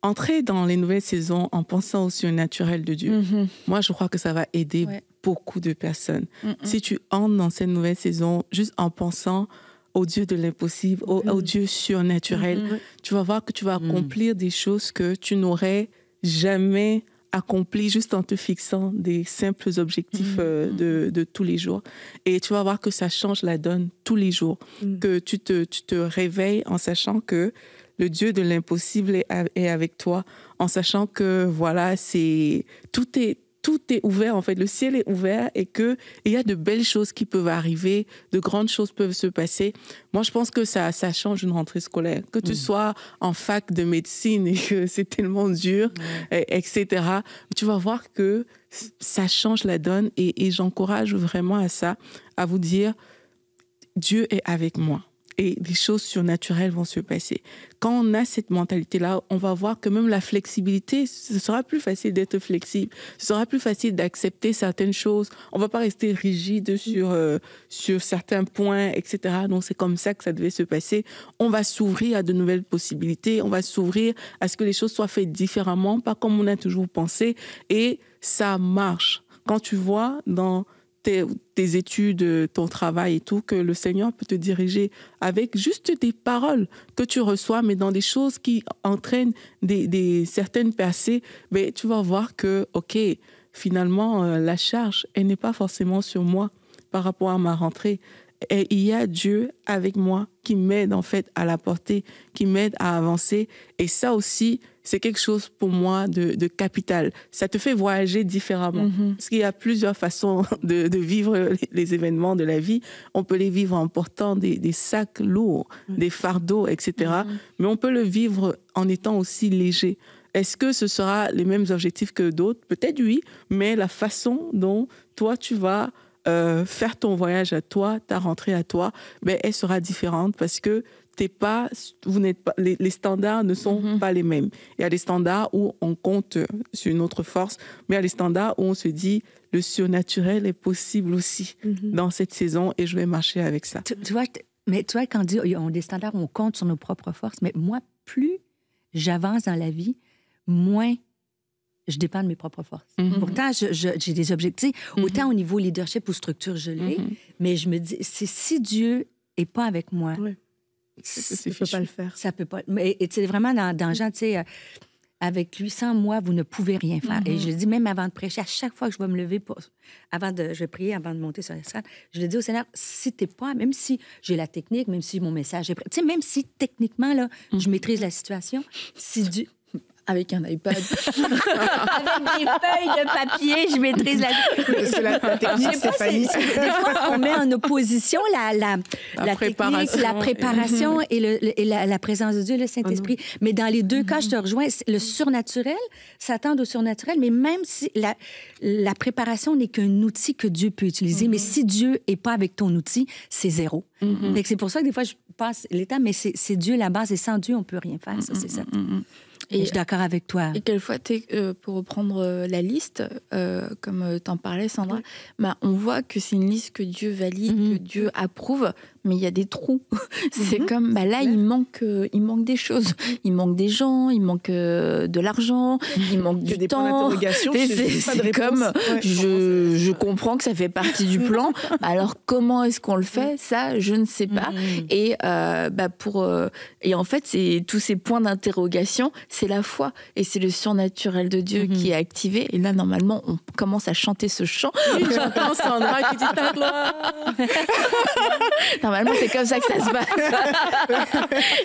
[SPEAKER 4] entrer dans les nouvelles saisons en pensant au surnaturel de Dieu. Moi, je crois que ça va aider beaucoup de personnes. Si tu entres dans cette nouvelle saison juste en pensant au Dieu de l'impossible, au Dieu surnaturel, tu vas voir que tu vas accomplir des choses que tu n'aurais jamais accomplies juste en te fixant des simples objectifs de tous les jours. Et tu vas voir que ça change la donne tous les jours, que tu te réveilles en sachant que le Dieu de l'impossible est avec toi, en sachant que voilà, tout est ouvert, en fait. Le ciel est ouvert et qu'il y a de belles choses qui peuvent arriver, de grandes choses peuvent se passer. Moi, je pense que ça change une rentrée scolaire. Que tu sois en fac de médecine et que c'est tellement dur, etc., tu vas voir que ça change la donne et j'encourage vraiment à ça, à vous dire, Dieu est avec moi. Et des choses surnaturelles vont se passer. Quand on a cette mentalité-là, on va voir que même la flexibilité, ce sera plus facile d'être flexible. Ce sera plus facile d'accepter certaines choses. On ne va pas rester rigide sur certains points, etc. Donc, c'est comme ça que ça devait se passer. On va s'ouvrir à de nouvelles possibilités. On va s'ouvrir à ce que les choses soient faites différemment, pas comme on a toujours pensé. Et ça marche. Quand tu vois dans tes études, ton travail et tout, que le Seigneur peut te diriger avec juste des paroles que tu reçois, mais dans des choses qui entraînent certaines percées, mais tu vas voir que, OK, finalement, la charge, elle n'est pas forcément sur moi par rapport à ma rentrée. Et il y a Dieu avec moi qui m'aide en fait à la porter, qui m'aide à avancer. Et ça aussi, c'est quelque chose pour moi de capital. Ça te fait voyager différemment. Parce qu'il y a plusieurs façons de vivre les événements de la vie. On peut les vivre en portant des sacs lourds, des fardeaux, etc. Mais on peut le vivre en étant aussi léger. Est-ce que ce sera les mêmes objectifs que d'autres? Peut-être oui, mais la façon dont toi, tu vas faire ton voyage à toi, ta rentrée à toi, ben, elle sera différente parce que les standards ne sont pas les mêmes. Il y a des standards où on compte sur une autre force, mais il y a des standards où on se dit le surnaturel est possible aussi dans cette saison et je vais marcher avec ça.
[SPEAKER 2] Tu vois, quand on dit on a des standards où on compte sur nos propres forces, mais moi, plus j'avance dans la vie, moins je dépends de mes propres forces. Pourtant, j'ai des objectifs, autant au niveau leadership ou structure, je l'ai, mais je me dis, si Dieu n'est pas avec moi,
[SPEAKER 3] ça ne peut pas le faire.
[SPEAKER 2] Ça peut pas. Mais c'est vraiment dans Jean, tu sais, avec lui, sans moi, vous ne pouvez rien faire. Et je le dis même avant de prêcher, à chaque fois que je vais me lever, je vais prier avant de monter sur la scène, je le dis au Seigneur, si t'es pas, même si j'ai la technique, même si mon message est prêt, tu sais, même si techniquement, là, je maîtrise la situation, si Dieu...
[SPEAKER 1] Avec un iPad.
[SPEAKER 2] Avec des feuilles de papier, je maîtrise la...
[SPEAKER 3] Parce que la technique, c'est failli.
[SPEAKER 2] Des fois, on met en opposition la préparation et la présence de Dieu, le Saint-Esprit. Mais dans les deux cas, je te rejoins, le surnaturel, s'attendre au surnaturel, mais même si la préparation n'est qu'un outil que Dieu peut utiliser, mais si Dieu n'est pas avec ton outil, c'est zéro. Fait que c'est pour ça que des fois, je passe l'état, mais c'est Dieu la base, et sans Dieu, on ne peut rien faire, ça, c'est ça. Et je suis d'accord avec toi.
[SPEAKER 1] Et quelquefois, pour reprendre la liste, comme t'en parlais, Sandra, on voit que c'est une liste que Dieu valide, que Dieu approuve, mais il y a des trous. C'est comme, là, il manque des choses. Il manque des gens, il manque de l'argent, il manque du
[SPEAKER 3] des
[SPEAKER 1] temps.
[SPEAKER 3] Points d'interrogation,
[SPEAKER 1] c'est comme, je comprends que ça fait partie du plan. Alors, comment est-ce qu'on le fait? Ça, je ne sais pas. Et, et en fait, c'est tous ces points d'interrogation, c'est la foi et c'est le surnaturel de Dieu qui est activé. Et là, normalement, on commence à chanter ce chant.
[SPEAKER 4] Oui, j'entends Sandra qui dit ta gloire.
[SPEAKER 1] Normalement, c'est comme ça que ça se passe.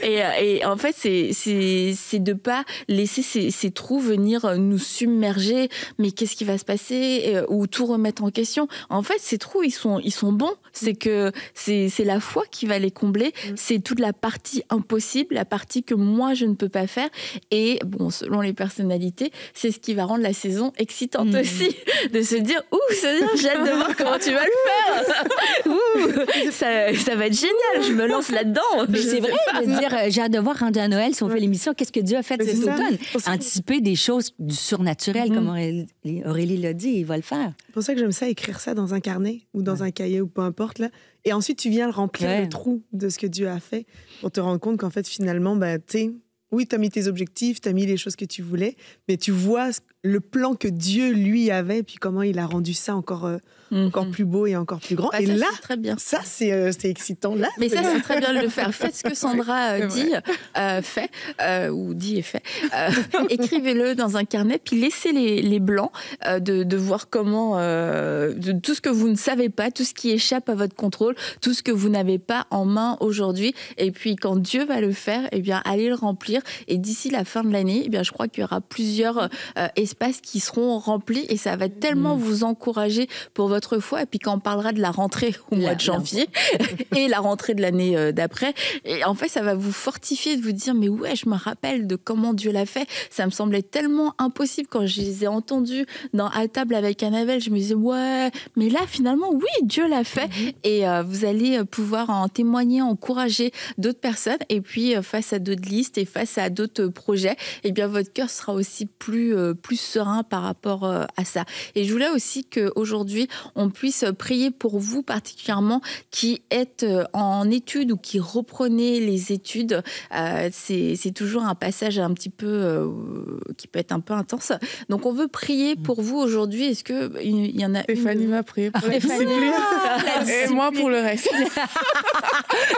[SPEAKER 1] Et en fait, c'est de pas laisser ces trous venir nous submerger. Mais qu'est-ce qui va se passer? Ou tout remettre en question. En fait, ces trous, ils sont bons. C'est que c'est la foi qui va les combler. C'est toute la partie impossible, la partie que moi, je ne peux pas faire. Et bon, selon les personnalités, c'est ce qui va rendre la saison excitante aussi. De se dire, j'ai hâte de voir comment tu vas le faire. Ça va être génial. Je me lance là-dedans.
[SPEAKER 2] C'est vrai de dire, j'ai hâte de voir rendu à Noël, si on fait l'émission, qu'est-ce que Dieu a fait cet automne. Anticiper des choses du surnaturel, comme Aurélie l'a dit, il va le faire.
[SPEAKER 3] C'est pour ça que j'aime ça, écrire ça dans un carnet ou dans un cahier ou peu importe, là. Et ensuite, tu viens remplir le trou de ce que Dieu a fait pour te rendre compte qu'en fait, finalement, oui, tu as mis tes objectifs, tu as mis les choses que tu voulais, mais tu vois le plan que Dieu, lui, avait, puis comment il a rendu ça encore plus beau et encore plus grand. Et
[SPEAKER 1] ça,
[SPEAKER 3] là,
[SPEAKER 1] très bien.
[SPEAKER 3] Ça, c'est excitant. Là,
[SPEAKER 1] mais ça, c'est très bien de le faire. Faites ce que Sandra dit, fait, ou dit et fait. Écrivez-le dans un carnet, puis laissez les blancs de voir comment, de tout ce que vous ne savez pas, tout ce qui échappe à votre contrôle, tout ce que vous n'avez pas en main aujourd'hui. Et puis, quand Dieu va le faire, eh bien, allez le remplir. Et d'ici la fin de l'année, eh bien, je crois qu'il y aura plusieurs espaces qui seront remplis et ça va tellement vous encourager pour votre foi. Et puis quand on parlera de la rentrée au mois de janvier et la rentrée de l'année d'après, et en fait, ça va vous fortifier de vous dire, mais ouais, je me rappelle de comment Dieu l'a fait. Ça me semblait tellement impossible quand je les ai entendus à table avec Annabelle. Je me disais, ouais, mais là, finalement, oui, Dieu l'a fait. Et vous allez pouvoir en témoigner, encourager d'autres personnes. Et puis, face à d'autres listes et face à d'autres projets, eh bien, votre cœur sera aussi plus serein par rapport à ça. Et je voulais aussi qu'aujourd'hui, on puisse prier pour vous particulièrement qui êtes en études ou qui reprenez les études. C'est toujours un passage un petit peu qui peut être un peu intense. Donc, on veut prier pour vous aujourd'hui. Est-ce qu'il y en a
[SPEAKER 4] Stéphanie m'a prié pour la discipline. Et moi pour le reste.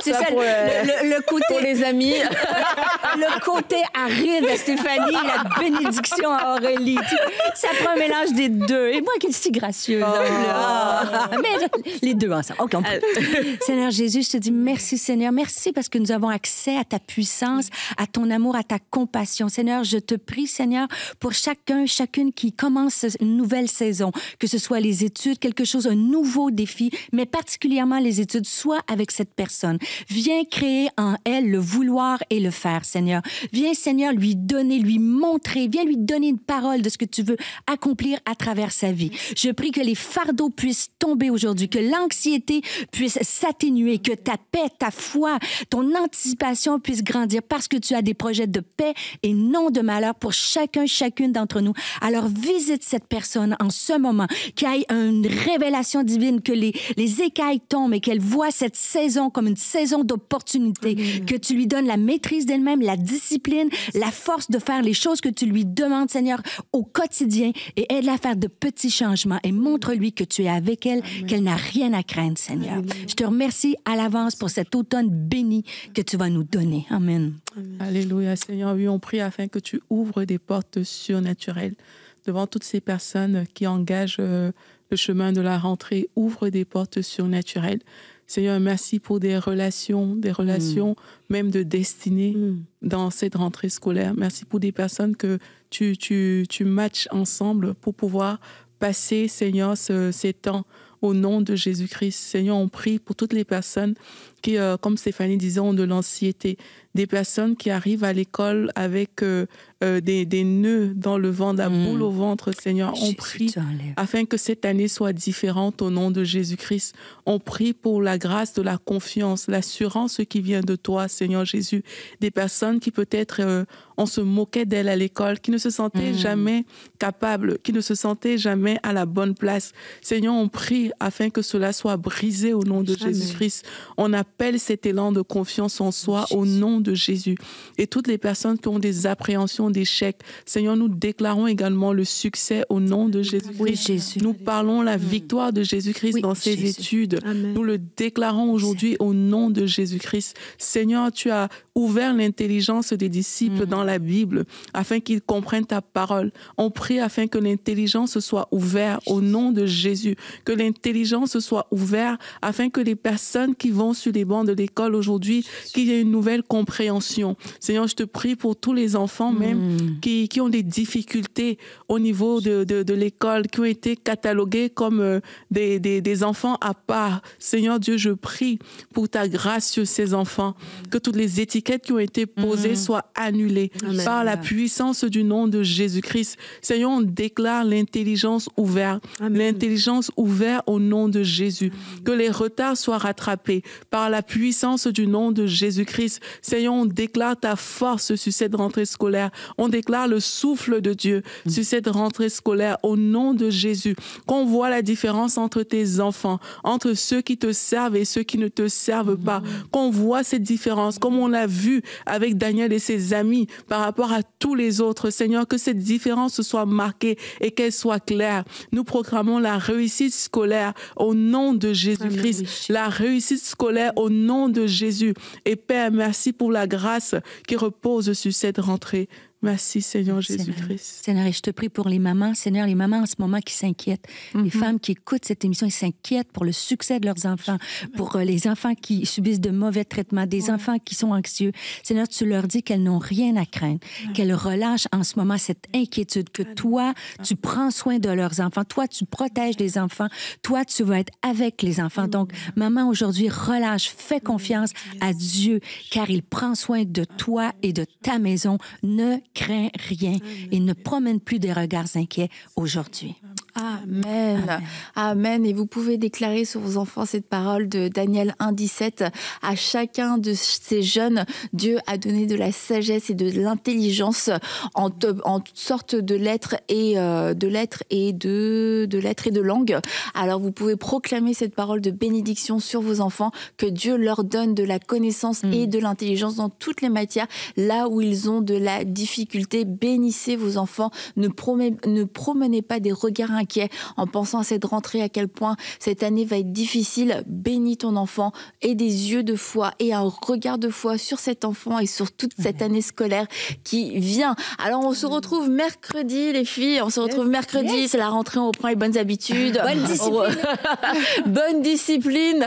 [SPEAKER 2] C'est ça, le côté...
[SPEAKER 1] Pour les amis.
[SPEAKER 2] Le côté aride de Stéphanie, la bénédiction à Aurélie. Ça prend un mélange des deux. Et moi qui suis si gracieuse. Mais les deux ensemble. OK, on peut. Seigneur Jésus, je te dis merci, Seigneur. Merci parce que nous avons accès à ta puissance, à ton amour, à ta compassion. Seigneur, je te prie, Seigneur, pour chacune qui commence une nouvelle saison, que ce soit les études, quelque chose, un nouveau défi, mais particulièrement les études, soit avec cette personne. Viens créer en elle le vouloir et le faire, Seigneur. Viens, Seigneur, lui donner, lui montrer, viens lui donner une parole de ce que tu veux accomplir à travers sa vie. Je prie que les fardeaux puissent tomber aujourd'hui, que l'anxiété puisse s'atténuer, que ta paix, ta foi, ton anticipation puisse grandir parce que tu as des projets de paix et non de malheur pour chacune d'entre nous. Alors visite cette personne en ce moment, qu'il y ait une révélation divine, que les écailles tombent et qu'elle voit cette saison comme une saison d'opportunité, que tu lui donnes la maîtrise d'elle-même, la discipline, la force de faire les choses que tu lui demandes, Seigneur, au quotidien et aide-la à faire de petits changements et montre-lui que tu es avec elle, qu'elle n'a rien à craindre, Seigneur. Amen. Je te remercie à l'avance pour cet automne béni que tu vas nous donner. Amen.
[SPEAKER 4] Amen. Alléluia, Seigneur. Oui, on prie afin que tu ouvres des portes surnaturelles devant toutes ces personnes qui engagent le chemin de la rentrée. Ouvre des portes surnaturelles. Seigneur, merci pour des relations même de destinée dans cette rentrée scolaire. Merci pour des personnes que tu matches ensemble pour pouvoir passer, Seigneur, ces temps au nom de Jésus-Christ. Seigneur, on prie pour toutes les personnes qui, comme Stéphanie disait, ont de l'anxiété. Des personnes qui arrivent à l'école avec des nœuds dans le ventre, la boule au ventre. Seigneur, on prie afin que cette année soit différente au nom de Jésus-Christ. On prie pour la grâce de la confiance, l'assurance qui vient de toi, Seigneur Jésus. Des personnes qui peut-être, on se moquait d'elles à l'école, qui ne se sentaient jamais capables, qui ne se sentaient jamais à la bonne place. Seigneur, on prie afin que cela soit brisé au nom de Jésus-Christ. On appelle cet élan de confiance en soi au nom de Jésus. Et toutes les personnes qui ont des appréhensions d'échec, Seigneur, nous déclarons également le succès au nom de Jésus-Christ.
[SPEAKER 2] Oui, Jésus.
[SPEAKER 4] Nous parlons la victoire de Jésus-Christ dans ses études.
[SPEAKER 3] Amen.
[SPEAKER 4] Nous le déclarons aujourd'hui au nom de Jésus-Christ. Seigneur, tu as ouvert l'intelligence des disciples dans la Bible afin qu'ils comprennent ta parole. On prie afin que l'intelligence soit ouverte au nom de Jésus, que l'intelligence soit ouverte afin que les personnes qui vont sur les bancs de l'école aujourd'hui, qu'il y ait une nouvelle compréhension. Seigneur, je te prie pour tous les enfants même qui ont des difficultés au niveau de l'école, qui ont été catalogués comme des enfants à part. Seigneur Dieu, je prie pour ta grâce sur ces enfants, que toutes les étiquettes qui ont été posées soient annulées par la puissance du nom de Jésus-Christ. Seigneur, on déclare l'intelligence ouverte, l'intelligence ouverte au nom de Jésus, que les retards soient rattrapés par la puissance du nom de Jésus-Christ. Seigneur, on déclare ta force sur cette rentrée scolaire, on déclare le souffle de Dieu sur cette rentrée scolaire au nom de Jésus, qu'on voit la différence entre tes enfants, entre ceux qui te servent et ceux qui ne te servent pas, qu'on voit cette différence, comme on l'a vu avec Daniel et ses amis par rapport à tous les autres. Seigneur, que cette différence soit marquée et qu'elle soit claire. Nous proclamons la réussite scolaire au nom de Jésus-Christ, la réussite scolaire au nom de Jésus. Et Père, merci pour la grâce qui repose sur cette rentrée. Merci, Seigneur Jésus-Christ.
[SPEAKER 2] Seigneur, et je te prie pour les mamans. Seigneur, les mamans en ce moment qui s'inquiètent. Les femmes qui écoutent cette émission, elles s'inquiètent pour le succès de leurs enfants, pour les enfants qui subissent de mauvais traitements, des enfants qui sont anxieux. Seigneur, tu leur dis qu'elles n'ont rien à craindre, qu'elles relâchent en ce moment cette inquiétude, que toi, tu prends soin de leurs enfants. Toi, tu protèges les enfants. Toi, tu vas être avec les enfants. Donc, maman, aujourd'hui, relâche, fais confiance à Dieu, car il prend soin de toi et de ta maison. Ne crains rien et ne promène plus des regards inquiets aujourd'hui.
[SPEAKER 1] Amen. Amen. Amen. Et vous pouvez déclarer sur vos enfants cette parole de Daniel 1,17. À chacun de ces jeunes, Dieu a donné de la sagesse et de l'intelligence en toutes sortes de lettres et de langues. Alors vous pouvez proclamer cette parole de bénédiction sur vos enfants, que Dieu leur donne de la connaissance et de l'intelligence dans toutes les matières, là où ils ont de la difficulté. Bénissez vos enfants. Ne promenez pas des regards inquiets en pensant à cette rentrée, à quel point cette année va être difficile. Bénis ton enfant et des yeux de foi et un regard de foi sur cet enfant et sur toute cette année scolaire qui vient. Alors on se retrouve mercredi, les filles, on se retrouve mercredi, c'est la rentrée, on reprend les bonnes habitudes.
[SPEAKER 2] Bonne discipline.
[SPEAKER 1] Bonne discipline.